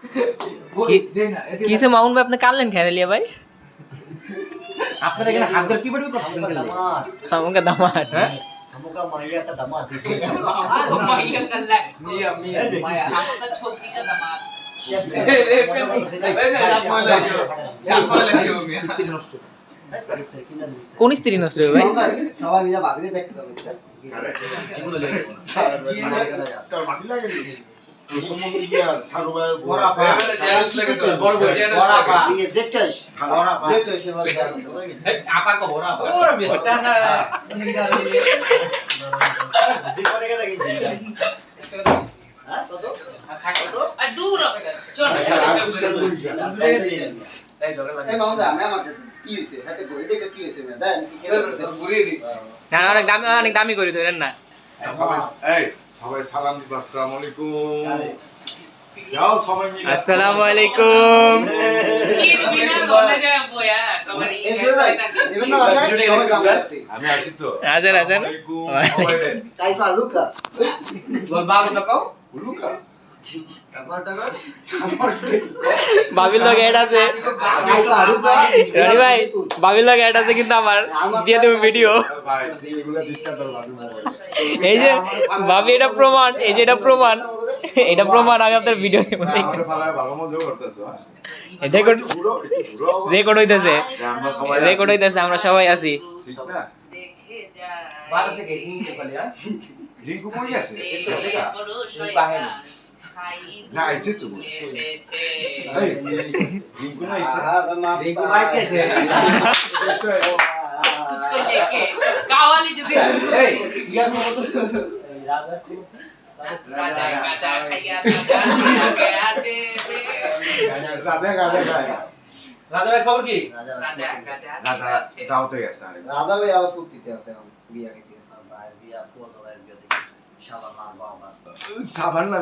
किसे माउंट में अपने कान लेन खेल लिया भाई আপনারা এখানে হাত ধরে কি বলবি করছেন हमका दामाद हैं हमका माया का दामाद माया का लग मियां माया हमका छोटी का दामाद স্ত্রী নষ্ট कौन स्त्री नष्ट है भाई সবাই মিলে ভাগ দিয়ে দেখতে হবে স্যার জীবনে লেগে তার মাটি লাগে নি তো সময় গিয়া সারোবার বড় পা জেরাস লাগে তো বড় বড় জেরাস বড় পা লাগে ये देखছস বড় পা দেখছস এবার আপা কো বড় আপা ওরে বেটা না নিগা দিপরে কে দেখি হ্যাঁ কত আর দূর হবে চল এই ঝগড়া লাগে এই মামা আমি আমাকে কি হইছে হাতে গই দেখে কি হইছে না দেন কি বুড়ি ना অনেক দামি করি তো এর না সবাই এই সবাই সালাম দিবা আসসালামু আলাইকুম যাও সবাই মিলে আসসালামু আলাইকুম কি বিনা গনে যায় বয়া তোমার এই যে ভাই এমন না ভাষা সবাই কাম করতে আমি আছি তো হাজার হাজার আসসালামু আলাইকুম সবাই রে কাইফা লুকা তোর বাবা তো কও লুকা আমার টাকা বাবির লগে অ্যাড আছে কাইফা লুকা রনি ভাই বাবির লগে অ্যাড আছে কিন্তু আমার দিয়ে দেব ভিডিও ভাই এগুলো ডিসকাস করব আমি মোবাইলে এই যে বাবি এটা প্রমাণ এই যে এটা প্রমাণ এটা প্রমাণ আমি আপনাদের ভিডিও দেব আমরা ফালায় ভালো মজা করতেছো এটা রেকর্ড পুরো রেকর্ড হইতাছে আমরা সবাই রেকর্ড হইতাছে আমরা সবাই আছি ঠিক না দেখে যায় বাবা সে কে ইনকে বলে হ্যাঁ রিঙ্কু কই আছে না আইছে তো। এসেছে এই রিঙ্কু না আইছে রিঙ্কু ভাই কেছে उसको लेके कावाली যদি এই ইয়ার মত রাজা কি রাজা রাজা খাইয়া রাজা গয়া যে রাজা গাজা গায় রাজা ভাই খবর কি রাজা রাজা রাজা দাওতে গেছে আরে রাজা ভাই আলো পুতিতে আছে বিয়া কেটে ভাই বিয়া ফটো ভাই বিয়া দেখি শালা মার বাবা সাবান না